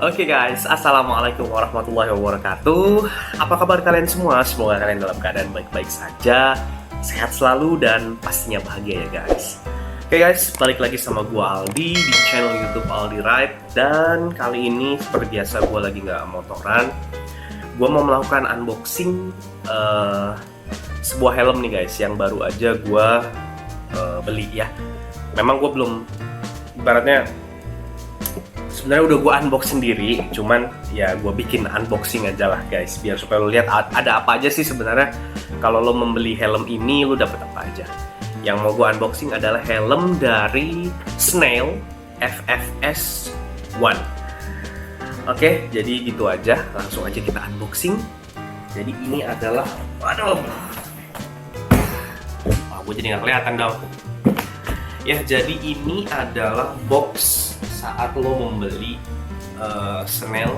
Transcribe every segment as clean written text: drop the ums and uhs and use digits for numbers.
Oke guys, Assalamualaikum warahmatullahi wabarakatuh. Apa kabar kalian semua? Semoga kalian dalam keadaan baik-baik saja, sehat selalu dan pastinya bahagia ya guys. Oke guys, balik lagi sama gua Aldi di channel YouTube Aldi Ride. Dan kali ini seperti biasa gua lagi nggak motoran. Gua mau melakukan unboxing sebuah helm nih guys, yang baru aja gua beli ya. Memang gua belum, ibaratnya sebenarnya udah gue unbox sendiri, cuman ya gue bikin unboxing aja lah guys, biar supaya lo lihat ada apa aja sih sebenarnya kalau lo membeli helm ini, lo dapet apa aja. Yang mau gue unboxing adalah helm dari Snail FFS 1. Oke, jadi gitu aja, langsung aja kita unboxing. Jadi ini adalah, gue jadi nggak kelihatan dong. Ya, jadi ini adalah box saat lo membeli Snail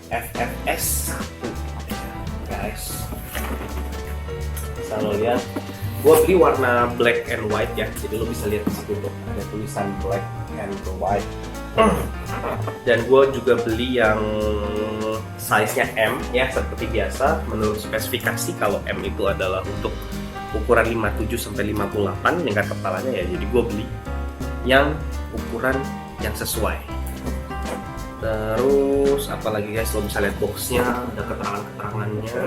FFS 1 guys. Bisa lo lihat, gue beli warna black and white ya, jadi lo bisa lihat di situ tuh ada tulisan black and white. Dan gue juga beli yang size-nya M ya, seperti biasa. Menurut spesifikasi kalau M itu adalah untuk ukuran 57 sampai 58 lingkar kepalanya ya, jadi gue beli yang ukuran yang sesuai. Terus apalagi guys, lo bisa lihat boxnya, ada keterangannya.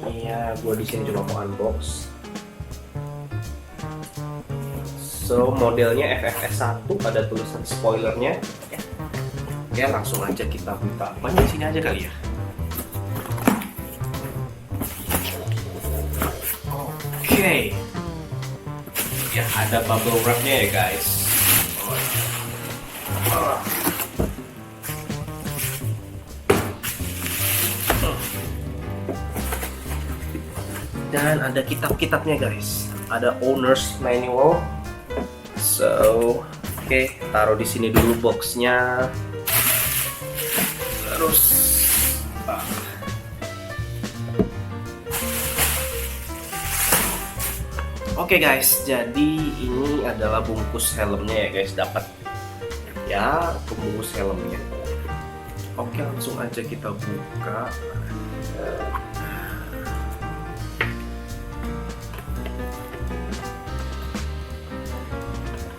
Iya, gue di sini cuma mau unbox. So modelnya FFS 1, ada tulisan spoilernya. Ya langsung aja kita buka. Apanya di sini aja kali ya. Oke. Ya ada bubble wrapnya ya guys. Dan ada kitab-kitabnya guys, ada owner's manual. So, oke, taruh di sini dulu boxnya. Terus, oke guys, jadi ini adalah bungkus helmnya ya guys, dapat ya bungkus helmnya. Oke, langsung aja kita buka.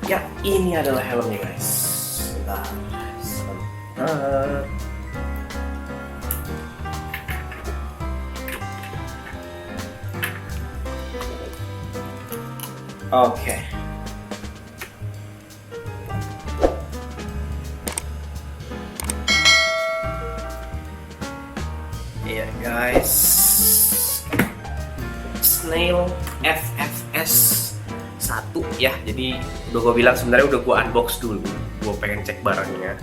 Ya, ini adalah helmnya guys. Sebentar. Oke. Iya guys, Snail FFS 1 ya. Jadi udah gue bilang sebenarnya udah gue unbox dulu. Gue pengen cek barangnya.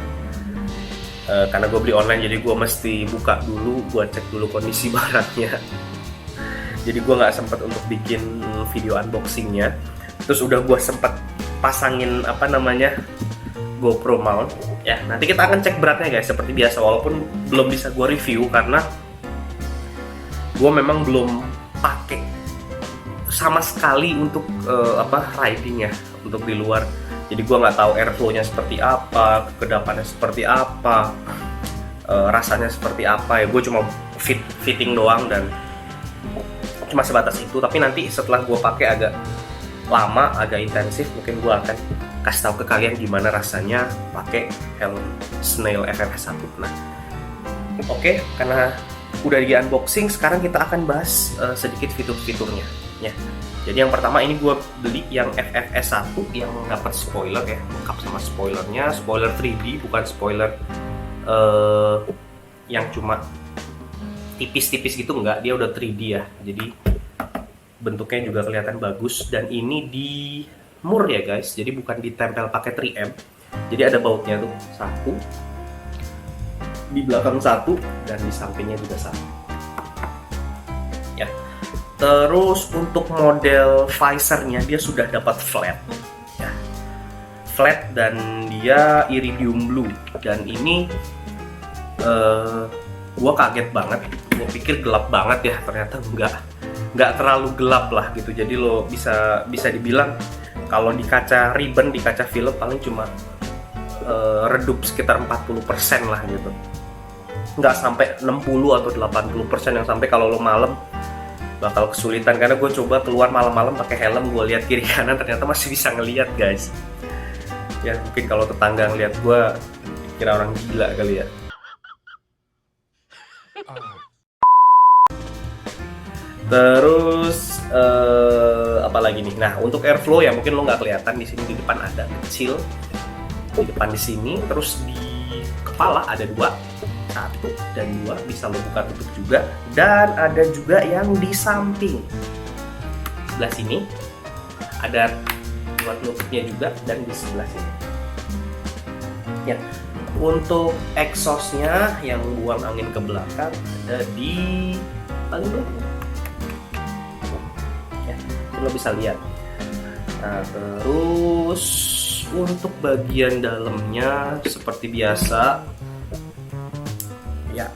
Karena gue beli online, jadi gue mesti buka dulu, gue cek dulu kondisi barangnya. Jadi gue nggak sempat untuk bikin video unboxingnya. Terus udah gue sempat pasangin GoPro mount ya. Nanti kita akan cek beratnya guys, seperti biasa, walaupun belum bisa gue review karena gue memang belum pakai sama sekali untuk riding ya, untuk di luar. Jadi gue nggak tahu airflow-nya seperti apa, kekedapannya seperti apa, rasanya seperti apa ya. Gue cuma fitting doang dan cuma sebatas itu. Tapi nanti setelah gue pakai agak lama, agak intensif, mungkin gue akan kasih tahu ke kalian gimana rasanya pakai helm Snail FFS 1. Nah, oke, karena udah di unboxing, sekarang kita akan bahas sedikit fitur-fiturnya ya. Jadi yang pertama ini gue beli yang FFS 1 yang dapat spoiler ya, lengkap sama spoilernya, spoiler 3D, bukan spoiler yang cuma tipis-tipis gitu, enggak, dia udah 3D ya. Jadi bentuknya juga kelihatan bagus, dan ini di mur ya guys, jadi bukan ditempel pakai 3M. Jadi ada bautnya tuh, satu di belakang satu dan di sampingnya juga satu ya. Terus untuk model visornya dia sudah dapat flat ya, flat, dan dia iridium blue. Dan ini gua kaget banget, gua pikir gelap banget ya, ternyata nggak terlalu gelap lah gitu. Jadi lo bisa dibilang kalau di kaca ribbon, di kaca film paling cuma redup sekitar 40% lah gitu. Nggak sampai 60 atau 80% yang sampai kalau lo malam bakal kesulitan, karena gue coba keluar malam-malam pakai helm, gue lihat kiri kanan ternyata masih bisa ngelihat guys. Ya mungkin kalau tetangga ngeliat gue kira orang gila kali ya. Terus apa lagi nih? Nah untuk airflow ya mungkin lo nggak kelihatan di sini, di depan ada kecil, di depan di sini, terus di kepala ada 2, 1 dan 2 bisa lo buka tutup juga, dan ada juga yang di samping sebelah sini ada buat nutupnya juga, dan di sebelah sini ya. Untuk exhaustnya yang buang angin ke belakang ada di paling belakang ya, lo bisa lihat. Nah terus untuk bagian dalamnya seperti biasa ya,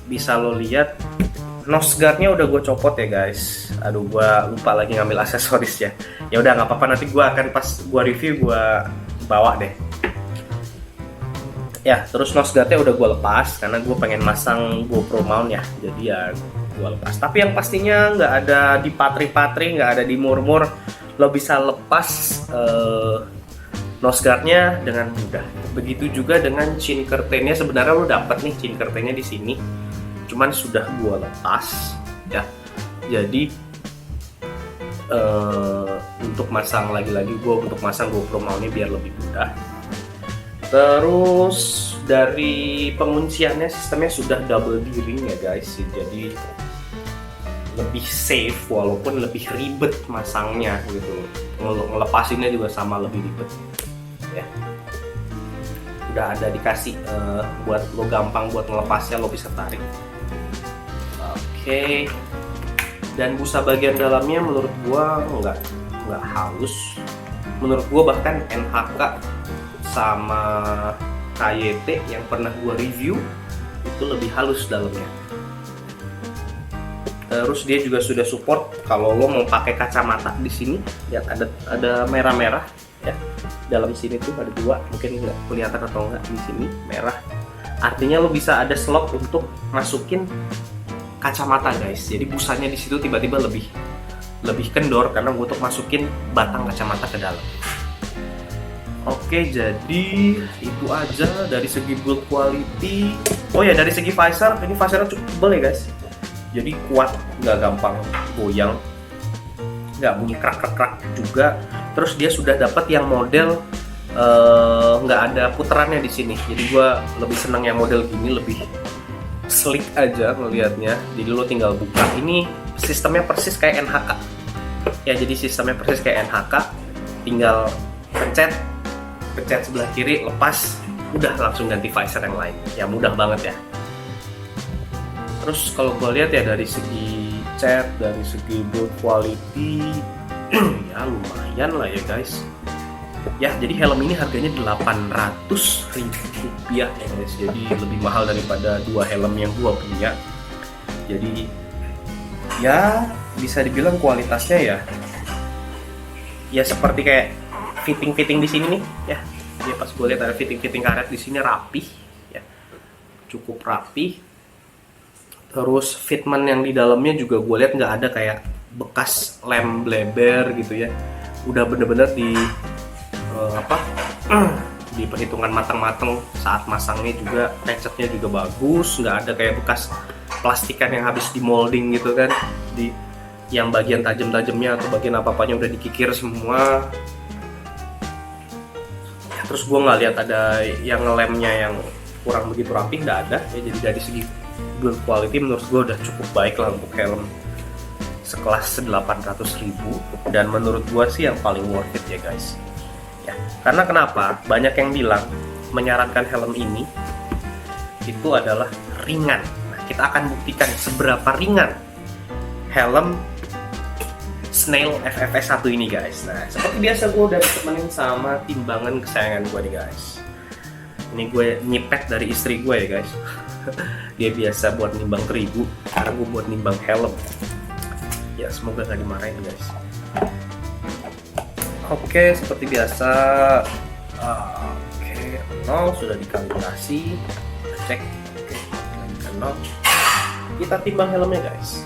bisa lo lihat nose guardnya udah gue copot ya guys. Aduh gue lupa lagi ngambil aksesoris ya. Ya udah nggak apa-apa, nanti gue akan pas gue review gue bawa deh. Ya terus nose guardnya udah gue lepas karena gue pengen masang GoPro mount ya. Jadi ya gue lepas. Tapi yang pastinya nggak ada di patri-patri, nggak ada di murmur. Lo bisa lepas nose guardnya dengan mudah. Begitu juga dengan chin curtainnya. Sebenarnya lo dapet nih chin curtainnya di sini, cuman sudah gua lepas ya. Jadi untuk masang lagi-lagi untuk masang GoPro mount-nya biar lebih mudah. Terus dari pengunciannya sistemnya sudah double D-ring ya guys. Jadi lebih safe walaupun lebih ribet masangnya gitu. Ngelepasinnya juga sama lebih ribet ya. Udah ada dikasih buat lo gampang buat ngelepasnya, lo bisa tarik. Oke. Dan busa bagian dalamnya menurut gua nggak halus. Menurut gua bahkan NHK sama KYT yang pernah gua review itu lebih halus dalamnya. Terus dia juga sudah support kalau lo mau pakai kacamata di sini. Lihat ada merah-merah ya. Dalam sini tuh ada 2, mungkin nggak kelihatan atau nggak, di sini merah. Artinya lo bisa ada slot untuk masukin kacamata guys. Jadi busanya di situ tiba-tiba lebih kendor karena untuk masukin batang kacamata ke dalam. Oke, jadi itu aja dari segi build quality. Oh ya, dari segi visor, ini visornya cukup tebal ya guys. Jadi kuat, nggak gampang goyang, nggak bunyi krak juga. Terus dia sudah dapat yang model nggak ada putarannya di sini. Jadi gua lebih senang yang model gini, lebih slick aja ngelihatnya. Jadi lo tinggal buka. Ini sistemnya persis kayak NHK. Ya, jadi sistemnya persis kayak NHK. Tinggal pencet sebelah kiri, lepas, udah langsung ganti visor yang lain. Ya mudah banget ya. Terus kalau gue lihat ya dari segi cat, dari segi build quality ya lumayan lah ya guys. Ya jadi helm ini harganya 800.000 rupiah ya guys. Jadi lebih mahal daripada 2 helm yang gue punya. Jadi ya bisa dibilang kualitasnya ya seperti kayak fitting di sini nih ya. Ya pas gue lihat ada fitting karet di sini rapih ya. Cukup rapih. Terus fitment yang di dalamnya juga gue lihat nggak ada kayak bekas lem bleber gitu ya. Udah bener-bener di di perhitungan matang-matang saat masangnya juga. Lecetnya juga bagus, nggak ada kayak bekas plastikan yang habis di molding gitu kan, di yang bagian tajam-tajamnya atau bagian apa-apanya udah dikikir semua. Terus gue nggak lihat ada yang lemnya yang kurang begitu rapi, nggak ada ya. Jadi dari segi build quality menurut gue udah cukup baik lah untuk helm sekelas 800.000, dan menurut gue sih yang paling worth it ya guys ya. Karena kenapa? Banyak yang bilang menyarankan helm ini itu adalah ringan. Nah, kita akan buktikan seberapa ringan helm Snail FFS 1 ini guys. Nah seperti biasa gue udah ditemenin sama timbangan kesayangan gue nih guys. Ini gue nyipet dari istri gue ya guys. Dia biasa buat nimbang terigu, sekarang gue buat nimbang helm. Ya semoga gak dimarahin guys. Oke, seperti biasa. Oke, 0 sudah dikalibrasi. Kita cek. Oke, kembalikan 0. Kita timbang helmnya guys.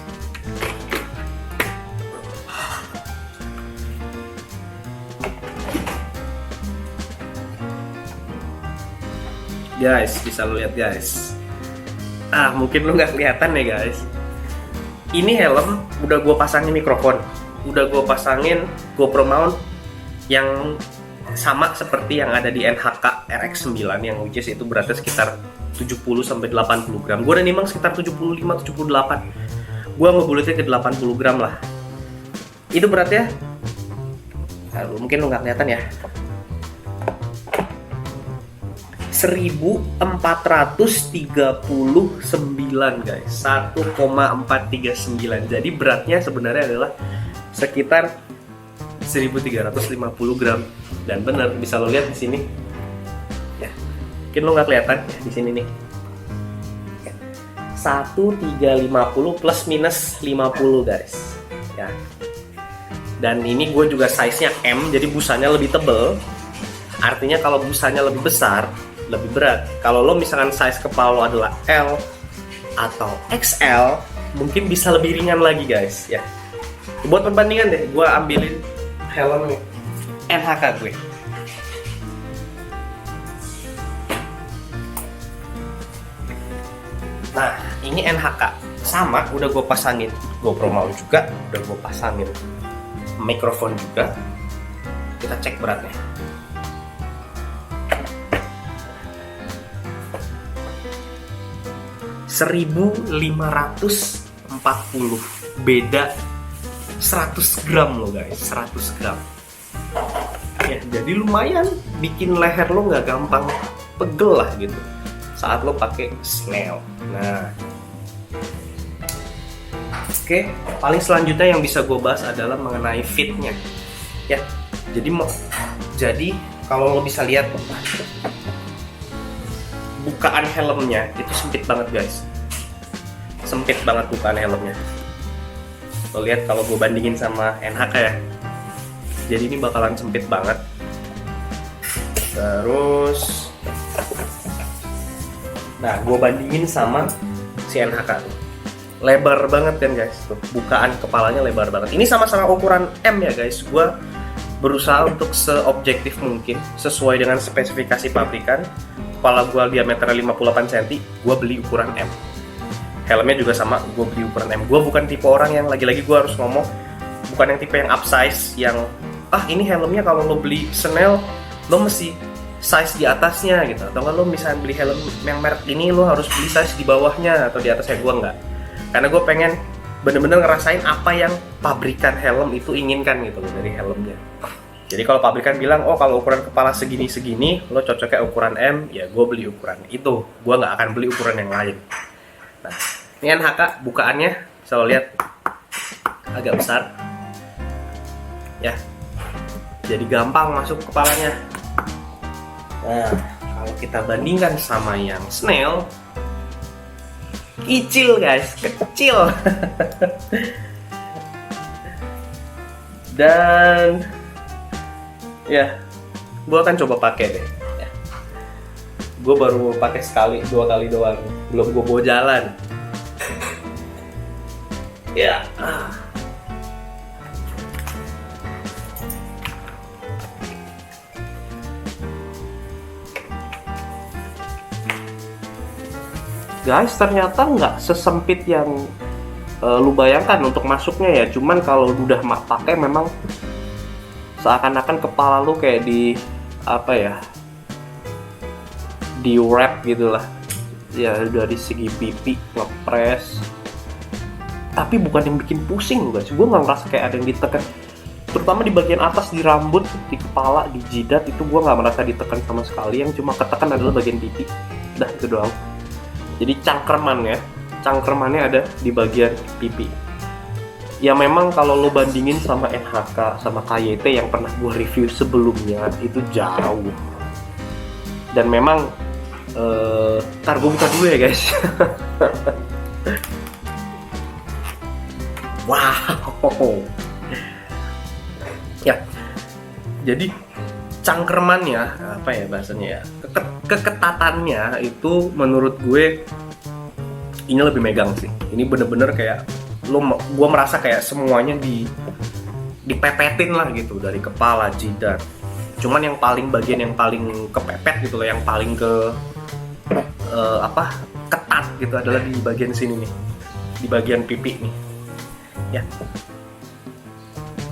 Guys, bisa lo lihat guys. Mungkin lo nggak kelihatan ya guys. Ini helm udah gue pasangin mikrofon, udah gue pasangin GoPro mount yang sama seperti yang ada di NHK RX9 yang which is itu beratnya sekitar 70-80 gram. Gue udah nimbang sekitar 75-78. Gue ngebulutnya ke 80 gram lah. Itu beratnya, mungkin lo nggak kelihatan ya, 1439 guys, 1,439. Jadi beratnya sebenarnya adalah sekitar 1350 gram. Dan bener bisa lo lihat di sini. Ya. Mungkin lo nggak kelihatan ya di sini nih. 1350 plus minus 50 guys. Ya. Dan ini gue juga size-nya M, jadi busanya lebih tebel. Artinya kalau busanya lebih besar, lebih berat. Kalau lo misalkan size kepala lo adalah L atau XL, mungkin bisa lebih ringan lagi guys ya. Buat perbandingan deh, gue ambilin helm NHK gue. Nah, ini NHK sama, udah gue pasangin GoPro mount juga, udah gue pasangin mikrofon juga. Kita cek beratnya. (1.540), beda 100 gram loh guys, 100 gram ya. Jadi lumayan bikin leher lo nggak gampang pegel lah gitu saat lo pakai snail. Nah, oke, paling selanjutnya yang bisa gue bahas adalah mengenai fitnya ya. Jadi kalau lo bisa lihat bukaan helmnya itu sempit banget guys, sempit banget bukaan helmnya. Lo lihat kalau gue bandingin sama NHK ya, jadi ini bakalan sempit banget. Terus nah gue bandingin sama si NHK, lebar banget kan guys, tuh bukaan kepalanya lebar banget. Ini sama-sama ukuran M ya guys. Gue berusaha untuk seobjektif mungkin sesuai dengan spesifikasi pabrikan. Kepala gue diameternya 58 cm, gue beli ukuran M. Helmnya juga sama, gue beli ukuran M. Gue bukan tipe orang yang, lagi-lagi gue harus ngomong, bukan yang tipe yang upsize, yang ini helmnya kalau lo beli Snell, lo mesti size di atasnya gitu. Atau kalau lo misalnya beli helm yang merek ini, lo harus beli size di bawahnya atau di atasnya. Gue enggak. Karena gue pengen bener-bener ngerasain apa yang pabrikan helm itu inginkan gitu loh dari helmnya. Jadi kalau pabrikan bilang, kalau ukuran kepala segini-segini, lo cocoknya ukuran M, ya gue beli ukuran itu. Gue nggak akan beli ukuran yang lain. Nah, ini NHK bukaannya, bisa lo lihat agak besar. Ya, jadi gampang masuk kepalanya. Nah, kalau kita bandingkan sama yang Snail, kecil guys, kecil. Dan ya, gue akan coba pakai deh. Ya. Gue baru pakai sekali, 2 kali doang. Belum gue bawa jalan. Ya. Guys, ternyata nggak sesempit yang lu bayangkan untuk masuknya ya. Cuman kalau udah pakai memang seakan-akan kepala lu kayak di di wrap gitulah ya, dari segi pipi ngepres, tapi bukan yang bikin pusing guys. Gue nggak ngerasa kayak ada yang ditekan, terutama di bagian atas, di rambut, di kepala, di jidat, itu gue nggak merasa ditekan sama sekali. Yang cuma ketekan adalah bagian pipi, udah itu doang. Jadi cangkremannya ada di bagian pipi. Ya memang kalau lo bandingin sama NHK, sama KYT yang pernah gue review sebelumnya, itu jauh. Dan memang ntar gue buka dulu ya guys. Wow. Ya, jadi cangkremannya, apa ya bahasanya ya, keketatannya itu menurut gue ini lebih megang sih. Ini bener-bener kayak gue merasa kayak semuanya dipepetin lah gitu, dari kepala, jidat. Cuman yang bagian yang paling kepepet gitu loh, yang paling ketat gitu adalah di bagian sini nih, di bagian pipi nih ya.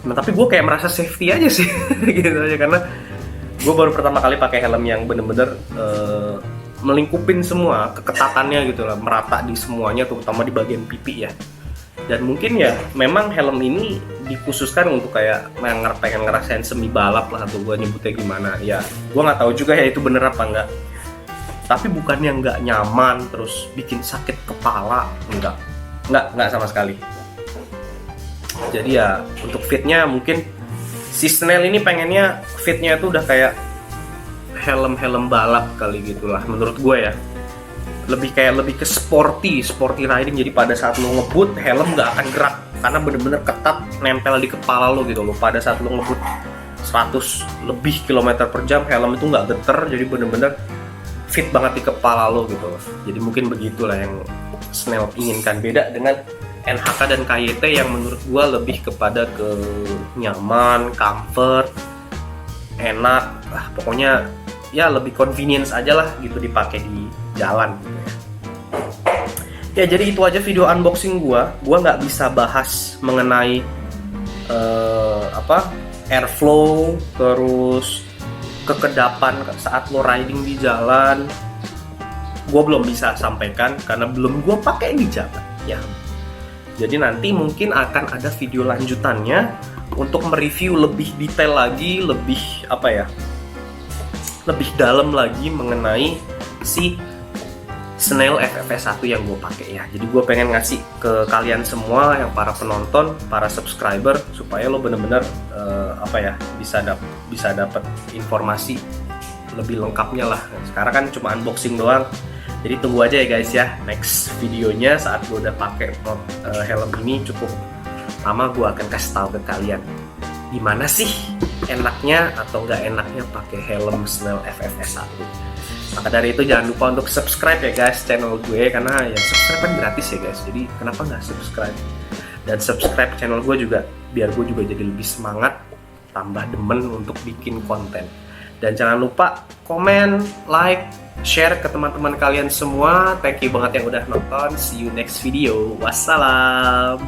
Nah, tapi gue kayak merasa safety aja sih gitu aja, karena gue baru pertama kali pakai helm yang bener-bener melingkupin semua keketatannya gitu lah, merata di semuanya, terutama di bagian pipi ya. Dan mungkin ya memang helm ini dikhususkan untuk kayak pengen ngerasain semi balap lah, atau gue nyebutnya gimana ya, gue nggak tahu juga ya itu bener apa enggak. Tapi bukannya nggak nyaman terus bikin sakit kepala, nggak sama sekali. Jadi ya untuk fitnya mungkin si Snell ini pengennya fitnya itu udah kayak helm balap kali gitulah menurut gue ya. Lebih ke sporty riding. Jadi pada saat lo ngebut, helm nggak akan gerak karena bener-bener ketat nempel di kepala lo gitu lo. Pada saat lo ngebut 100 lebih kilometer per jam, helm itu nggak geter, jadi bener-bener fit banget di kepala lo gitu loh. Jadi mungkin begitulah yang Snell inginkan, beda dengan NHK dan KYT yang menurut gue lebih kepada ke nyaman, comfort, enak, pokoknya ya lebih convenience aja lah gitu dipakai di jalan gitu ya. Ya jadi itu aja video unboxing gue nggak bisa bahas mengenai airflow, terus kekedapan saat lo riding di jalan. Gue belum bisa sampaikan karena belum gue pakai di jalan ya. Jadi nanti mungkin akan ada video lanjutannya untuk mereview lebih detail lagi, lebih dalam lagi mengenai si Snell FFS 1 yang gue pakai ya. Jadi gue pengen ngasih ke kalian semua, yang para penonton, para subscriber, supaya lo bener-bener bisa dapat informasi lebih lengkapnya lah. Sekarang kan cuma unboxing doang. Jadi tunggu aja ya guys ya, next videonya saat gue udah pakai helm ini cukup lama, gue akan kasih tahu ke kalian gimana sih enaknya atau nggak enaknya pakai helm Snell FFS 1. Maka dari itu jangan lupa untuk subscribe ya guys channel gue, karena ya subscribe kan gratis ya guys, jadi kenapa nggak subscribe. Dan subscribe channel gue juga biar gue juga jadi lebih semangat, tambah demen untuk bikin konten. Dan jangan lupa komen, like, share ke teman-teman kalian semua. Thank you banget yang udah nonton. See you next video. Wassalam.